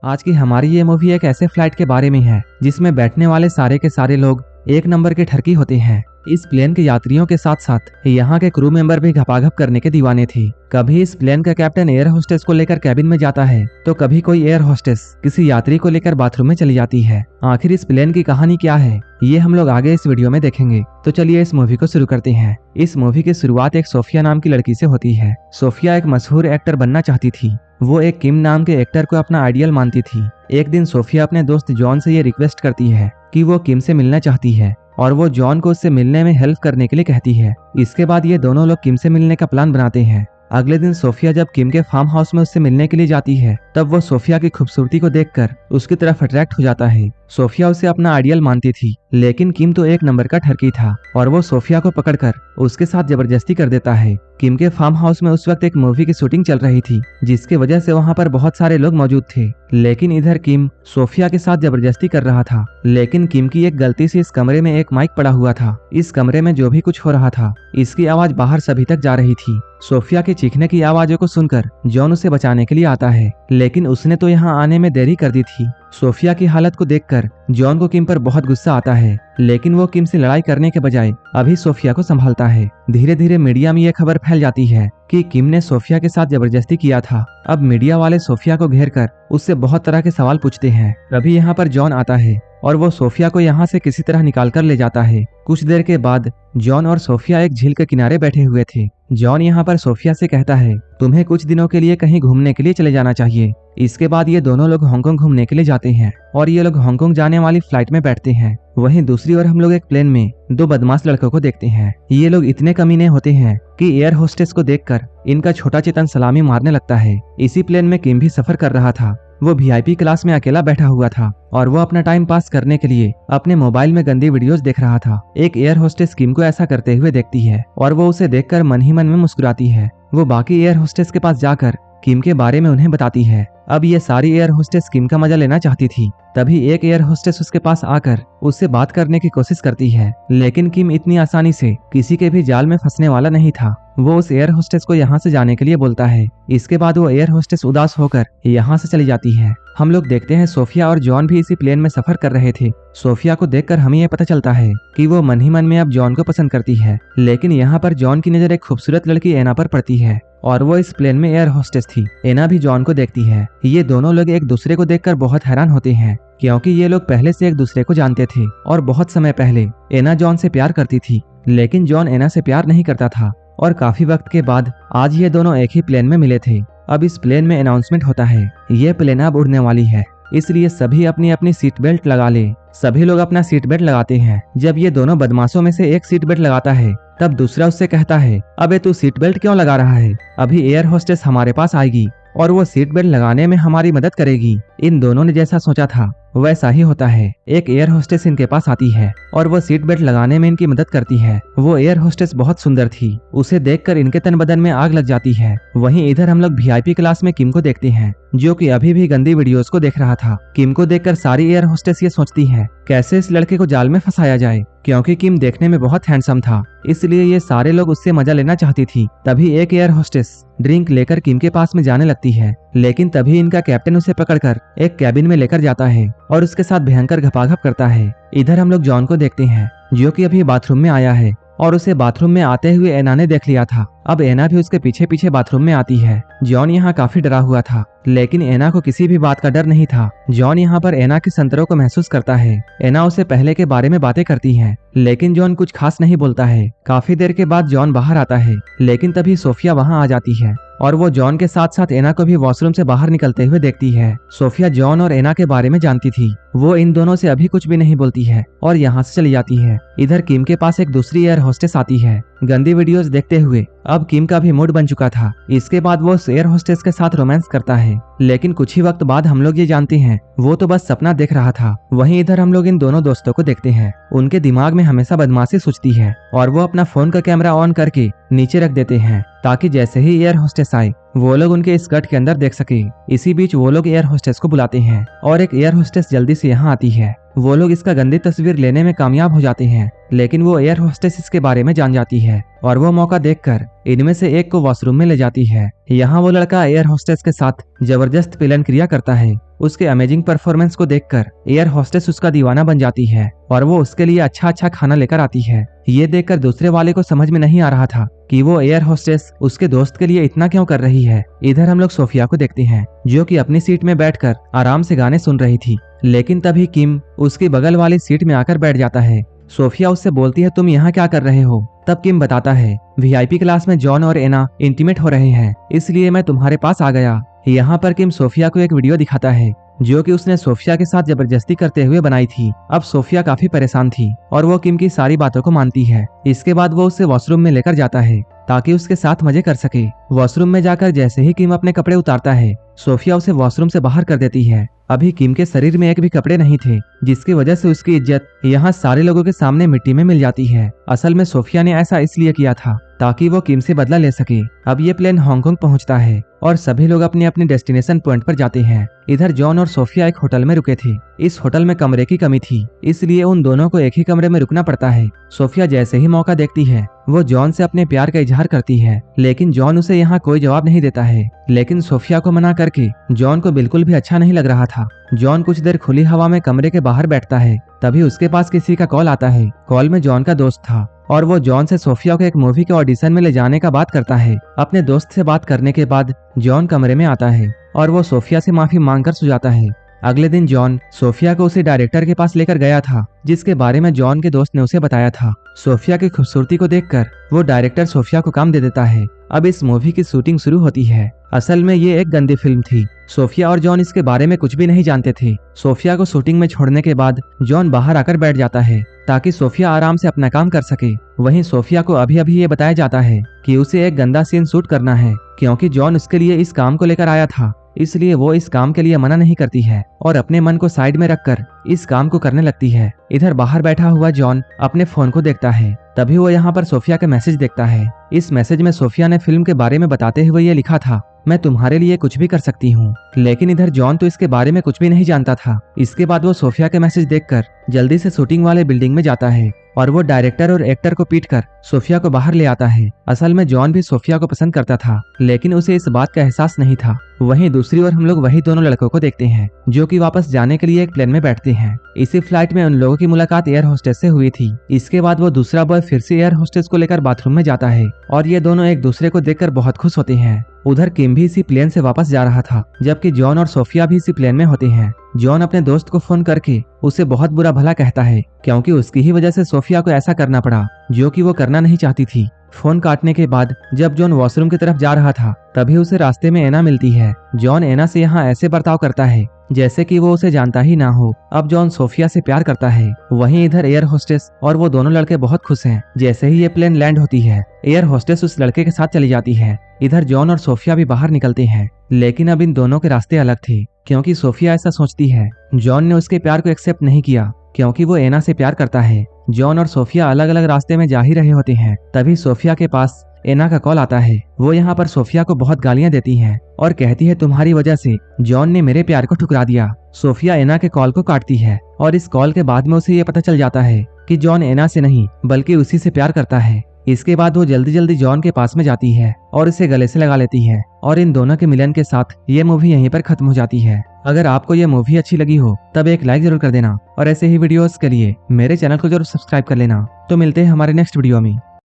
आज की हमारी ये मूवी एक ऐसे फ्लाइट के बारे में है जिसमें बैठने वाले सारे के सारे लोग एक नंबर के ठरकी होते हैं। इस प्लेन के यात्रियों के साथ साथ यहाँ के क्रू मेंबर भी घपाघप करने के दीवाने थे। कभी इस प्लेन का कैप्टन एयर होस्टेस को लेकर कैबिन में जाता है तो कभी कोई एयर होस्टेस किसी यात्री को लेकर बाथरूम में चली जाती है। आखिर इस प्लेन की कहानी क्या है ये हम लोग आगे इस वीडियो में देखेंगे। तो चलिए इस मूवी को शुरू करते हैं। इस मूवी की शुरुआत एक सोफिया नाम की लड़की से होती है। सोफिया एक मशहूर एक्टर बनना चाहती थी। वो एक किम नाम के एक्टर को अपना आइडियल मानती थी। एक दिन सोफिया अपने दोस्त जॉन से ये रिक्वेस्ट करती है कि वो किम से मिलना चाहती है और वो जॉन को उससे मिलने में हेल्प करने के लिए कहती है। इसके बाद ये दोनों लोग किम से मिलने का प्लान बनाते हैं। अगले दिन सोफिया जब किम के फार्म हाउस में उससे मिलने के लिए जाती है तब वो सोफिया की खूबसूरती को देखकर उसकी तरफ अट्रैक्ट हो जाता है। सोफिया उसे अपना आइडियल मानती थी लेकिन किम तो एक नंबर का ठरकी था और वो सोफिया को पकड़कर उसके साथ जबरदस्ती कर देता है। किम के फार्म हाउस में उस वक्त एक मूवी की शूटिंग चल रही थी जिसकी वजह से वहाँ पर बहुत सारे लोग मौजूद थे। लेकिन इधर किम सोफिया के साथ जबरदस्ती कर रहा था। लेकिन किम की एक गलती से इस कमरे में एक माइक पड़ा हुआ था। इस कमरे में जो भी कुछ हो रहा था इसकी आवाज बाहर सभी तक जा रही थी। सोफिया के चीखने की आवाजों को सुनकर जॉन उसे बचाने के लिए आता है लेकिन उसने तो यहाँ आने में देरी कर दी थी। सोफिया की हालत को देखकर जॉन को किम पर बहुत गुस्सा आता है लेकिन वो किम से लड़ाई करने के बजाय अभी सोफिया को संभालता है। धीरे धीरे मीडिया में ये खबर फैल जाती है कि किम ने सोफिया के साथ जबरदस्ती किया था। अब मीडिया वाले सोफिया को घेर कर उससे बहुत तरह के सवाल पूछते हैं। तभी यहाँ पर जॉन आता है और वो सोफिया को यहाँ से किसी तरह निकाल कर ले जाता है। कुछ देर के बाद जॉन और सोफिया एक झील के किनारे बैठे हुए थे। जॉन यहाँ पर सोफिया से कहता है तुम्हें कुछ दिनों के लिए कहीं घूमने के लिए चले जाना चाहिए। इसके बाद ये दोनों लोग हांगकांग घूमने के लिए जाते हैं और ये लोग हांगकांग जाने वाली फ्लाइट में बैठते हैं। वहीं दूसरी ओर हम लोग एक प्लेन में दो बदमाश लड़कों को देखते हैं। ये लोग इतने कमीने होते हैं कि एयर होस्टेस को देखकर इनका छोटा चेतन सलामी मारने लगता है। इसी प्लेन में किम भी सफर कर रहा था। वो वीआईपी क्लास में अकेला बैठा हुआ था और वो अपना टाइम पास करने के लिए अपने मोबाइल में गंदी वीडियोस देख रहा था। एक एयर होस्टेस किम को ऐसा करते हुए देखती है और वो उसे देखकर मन ही मन में मुस्कुराती है। वो बाकी एयर होस्टेस के पास जाकर किम के बारे में उन्हें बताती है। अब ये सारी एयर होस्टेस किम का मजा लेना चाहती थी। तभी एक एयर होस्टेस उसके पास आकर उससे बात करने की कोशिश करती है लेकिन किम इतनी आसानी से किसी के भी जाल में फंसने वाला नहीं था। वो उस एयर होस्टेस को यहाँ से जाने के लिए बोलता है। इसके बाद वो एयर होस्टेस उदास होकर यहाँ से चली जाती है। हम लोग देखते हैं सोफिया और जॉन भी इसी प्लेन में सफर कर रहे थे। सोफिया को देखकर हमें यह पता चलता है कि वो मन ही मन में अब जॉन को पसंद करती है। लेकिन यहाँ पर जॉन की नजर एक खूबसूरत लड़की एना पर पड़ती है और वो इस प्लेन में एयर होस्टेस थी। एना भी जॉन को देखती है। ये दोनों लोग एक दूसरे को देखकर बहुत हैरान होते हैं क्योंकि ये लोग पहले से एक दूसरे को जानते थे और बहुत समय पहले एना जॉन से प्यार करती थी लेकिन जॉन एना से प्यार नहीं करता था। और काफी वक्त के बाद आज ये दोनों एक ही प्लेन में मिले थे। अब इस प्लेन में अनाउंसमेंट होता है ये प्लेन अब उड़ने वाली है इसलिए सभी अपनी अपनी सीट बेल्ट लगा ले। सभी लोग अपना सीट बेल्ट लगाते हैं। जब ये दोनों बदमाशों में से एक सीट बेल्ट लगाता है तब दूसरा उससे कहता है अबे तू सीट बेल्ट क्यों लगा रहा है? अभी एयर होस्टेस हमारे पास आएगी और वो सीट बेल्ट लगाने में हमारी मदद करेगी। इन दोनों ने जैसा सोचा था वैसा ही होता है। एक एयर होस्टेस इनके पास आती है और वो सीट बेल्ट लगाने में इनकी मदद करती है। वो एयर होस्टेस बहुत सुंदर थी। उसे देखकर इनके तन बदन में आग लग जाती है। वहीं इधर हम लोग वीआईपी क्लास में किम को देखते हैं जो कि अभी भी गंदी वीडियोस को देख रहा था। किम को देखकर सारी एयर होस्टेस ये सोचती है कैसे इस लड़के को जाल में फंसाया जाए क्योंकि किम देखने में बहुत हैंडसम था इसलिए ये सारे लोग उससे मजा लेना चाहती थी। तभी एक एयर होस्टेस ड्रिंक लेकर किम के पास में जाने लगती है लेकिन तभी इनका कैप्टन उसे पकड़कर एक कैबिन में लेकर जाता है और उसके साथ भयंकर घपाघप करता है। इधर हम लोग जॉन को देखते हैं जो कि अभी बाथरूम में आया है और उसे बाथरूम में आते हुए एना ने देख लिया था। अब एना भी उसके पीछे पीछे बाथरूम में आती है। जॉन यहाँ काफी डरा हुआ था लेकिन एना को किसी भी बात का डर नहीं था। जॉन यहाँ पर एना के संतरों को महसूस करता है। एना उसे पहले के बारे में बातें करती है लेकिन जॉन कुछ खास नहीं बोलता है। काफी देर के बाद जॉन बाहर आता है लेकिन तभी सोफिया वहाँ आ जाती है और वो जॉन के साथ साथ एना को भी वॉशरूम से बाहर निकलते हुए देखती है। सोफिया जॉन और एना के बारे में जानती थी। वो इन दोनों से अभी कुछ भी नहीं बोलती है और यहाँ से चली जाती है। इधर किम के पास एक दूसरी एयर होस्टेस आती है। गंदी वीडियोस देखते हुए अब किम का भी मूड बन चुका था। इसके बाद वो एयर होस्टेस के साथ रोमांस करता है लेकिन कुछ ही वक्त बाद हम लोग ये जानते हैं वो तो बस सपना देख रहा था। वहीं इधर हम लोग इन दोनों दोस्तों को देखते हैं। उनके दिमाग में हमेशा बदमाशी सूझती है और वो अपना फोन का कैमरा ऑन करके नीचे रख देते हैं ताकि जैसे ही एयर होस्टेस आए वो लोग उनके स्कर्ट के अंदर देख सके। इसी बीच वो लोग एयर होस्टेस को बुलाते हैं और एक एयर होस्टेस जल्दी से यहाँ आती है। वो लोग इसका गंदी तस्वीर लेने में कामयाब हो जाते हैं लेकिन वो एयर होस्टेस इसके बारे में जान जाती है और वो मौका देखकर इनमें से एक को वॉशरूम में ले जाती है। यहाँ वो लड़का एयर होस्टेस के साथ जबरदस्त पिलन क्रिया करता है। उसके अमेजिंग परफॉर्मेंस को देखकर एयर होस्टेस उसका दीवाना बन जाती है और वो उसके लिए अच्छा अच्छा खाना लेकर आती है। ये देखकर दूसरे वाले को समझ में नहीं आ रहा था कि वो एयर होस्टेस उसके दोस्त के लिए इतना क्यों कर रही है। इधर हम लोग सोफिया को देखते हैं जो कि अपनी सीट में बैठकर आराम से गाने सुन रही थी, लेकिन तभी किम उसकी बगल वाली सीट में आकर बैठ जाता है। सोफिया उससे बोलती है तुम यहाँ क्या कर रहे हो? तब किम बताता है वीआईपी क्लास में जॉन और एना इंटीमेट हो रहे हैं, इसलिए मैं तुम्हारे पास आ गया। यहाँ पर किम सोफिया को एक वीडियो दिखाता है जो कि उसने सोफिया के साथ जबरदस्ती करते हुए बनाई थी। अब सोफिया काफी परेशान थी और वो किम की सारी बातों को मानती है। इसके बाद वो उसे वॉशरूम में लेकर जाता है ताकि उसके साथ मजे कर सके। वॉशरूम में जाकर जैसे ही किम अपने कपड़े उतारता है, सोफिया उसे वॉशरूम से बाहर कर देती है। अभी किम के शरीर में एक भी कपड़े नहीं थे, जिसकी वजह से उसकी इज्जत यहाँ सारे लोगों के सामने मिट्टी में मिल जाती है। असल में सोफिया ने ऐसा इसलिए किया था ताकि वो किम से बदला ले सके। अब ये प्लेन हांगकांग पहुंचता है और सभी लोग अपने अपने डेस्टिनेशन पॉइंट पर जाते हैं। इधर जॉन और सोफिया एक होटल में रुके थे। इस होटल में कमरे की कमी थी, इसलिए उन दोनों को एक ही कमरे में रुकना पड़ता है। सोफिया जैसे ही मौका देखती है वो जॉन से अपने प्यार का इजहार करती है, लेकिन जॉन उसे यहाँ कोई जवाब नहीं देता है। लेकिन सोफिया को मना करके जॉन को बिल्कुल भी अच्छा नहीं लग रहा था। जॉन कुछ देर खुली हवा में कमरे के बाहर बैठता है, तभी उसके पास किसी का कॉल आता है। कॉल में जॉन का दोस्त था और वो जॉन से सोफिया को एक मूवी के ऑडिशन में ले जाने का बात करता है। अपने दोस्त से बात करने के बाद जॉन कमरे में आता है और वो सोफिया से माफी मांगकर सो जाता है। अगले दिन जॉन सोफिया को उसे डायरेक्टर के पास लेकर गया था जिसके बारे में जॉन के दोस्त ने उसे बताया था। सोफिया की खूबसूरती को देखकर वो डायरेक्टर सोफिया को काम दे देता है। अब इस मूवी की शूटिंग शुरू होती है। असल में ये एक गंदी फिल्म थी। सोफिया और जॉन इसके बारे में कुछ भी नहीं जानते थे। सोफिया को शूटिंग में छोड़ने के बाद जॉन बाहर आकर बैठ जाता है ताकि सोफिया आराम से अपना काम कर सके। वहीं सोफिया को अभी अभी ये बताया जाता है कि उसे एक गंदा सीन शूट करना है, क्योंकि जॉन उसके लिए इस काम को लेकर आया था, इसलिए वो इस काम के लिए मना नहीं करती है और अपने मन को साइड में रखकर इस काम को करने लगती है। इधर बाहर बैठा हुआ जॉन अपने फोन को देखता है, तभी वो यहाँ पर सोफिया का मैसेज देखता है। इस मैसेज में सोफिया ने फिल्म के बारे में बताते हुए ये लिखा था, मैं तुम्हारे लिए कुछ भी कर सकती हूँ। लेकिन इधर जॉन तो इसके बारे में कुछ भी नहीं जानता था। इसके बाद वो सोफिया के मैसेज देखकर जल्दी से शूटिंग वाले बिल्डिंग में जाता है और वो डायरेक्टर और एक्टर को पीटकर सोफिया को बाहर ले आता है। असल में जॉन भी सोफिया को पसंद करता था, लेकिन उसे इस बात का एहसास नहीं था। वहीं दूसरी ओर हम लोग वही दोनों लड़कों को देखते हैं जो कि वापस जाने के लिए एक प्लेन में बैठते हैं। इसी फ्लाइट में उन लोगों की मुलाकात एयर होस्टेस से हुई थी। इसके बाद वो दूसरा बॉय फिर से एयर होस्टेस को लेकर बाथरूम में जाता है और ये दोनों एक दूसरे को देखकर बहुत खुश होते हैं। उधर किम भी इसी प्लेन से वापस जा रहा था, जबकि जॉन और सोफिया भी इसी प्लेन में होते हैं। जॉन अपने दोस्त को फोन करके उसे बहुत बुरा भला कहता है, क्योंकि उसकी ही वजह से सोफिया को ऐसा करना पड़ा जो कि वो करना नहीं चाहती थी। फोन काटने के बाद जब जॉन वॉशरूम की तरफ जा रहा था, तभी उसे रास्ते में एना मिलती है। जॉन एना से यहाँ ऐसे बर्ताव करता है जैसे कि वो उसे जानता ही ना हो। अब जॉन सोफिया से प्यार करता है। वहीं इधर एयर होस्टेस और वो दोनों लड़के बहुत खुश हैं। जैसे ही ये प्लेन लैंड होती है, एयर होस्टेस उस लड़के के साथ चली जाती है। इधर जॉन और सोफिया भी बाहर निकलते हैं, लेकिन अब इन दोनों के रास्ते अलग थे, क्योंकि सोफिया ऐसा सोचती है जॉन ने उसके प्यार को एक्सेप्ट नहीं किया, क्योंकि वो एना से प्यार करता है। जॉन और सोफिया अलग अलग रास्ते में जा ही रहे होते हैं, तभी सोफिया के पास एना का कॉल आता है। वो यहाँ पर सोफिया को बहुत गालियां देती हैं और कहती है तुम्हारी वजह से जॉन ने मेरे प्यार को ठुकरा दिया। सोफिया एना के कॉल को काटती है और इस कॉल के बाद में उसे ये पता चल जाता है कि जॉन एना से नहीं बल्कि उसी से प्यार करता है। इसके बाद वो जल्दी जल्दी जॉन के पास में जाती है और इसे गले से लगा लेती है और इन दोनों के मिलन के साथ ये मूवी यहीं पर खत्म हो जाती है। अगर आपको ये मूवी अच्छी लगी हो तब एक लाइक जरूर कर देना और ऐसे ही वीडियोस के लिए मेरे चैनल को जरूर सब्सक्राइब कर लेना। तो मिलते हैं हमारे नेक्स्ट वीडियो में।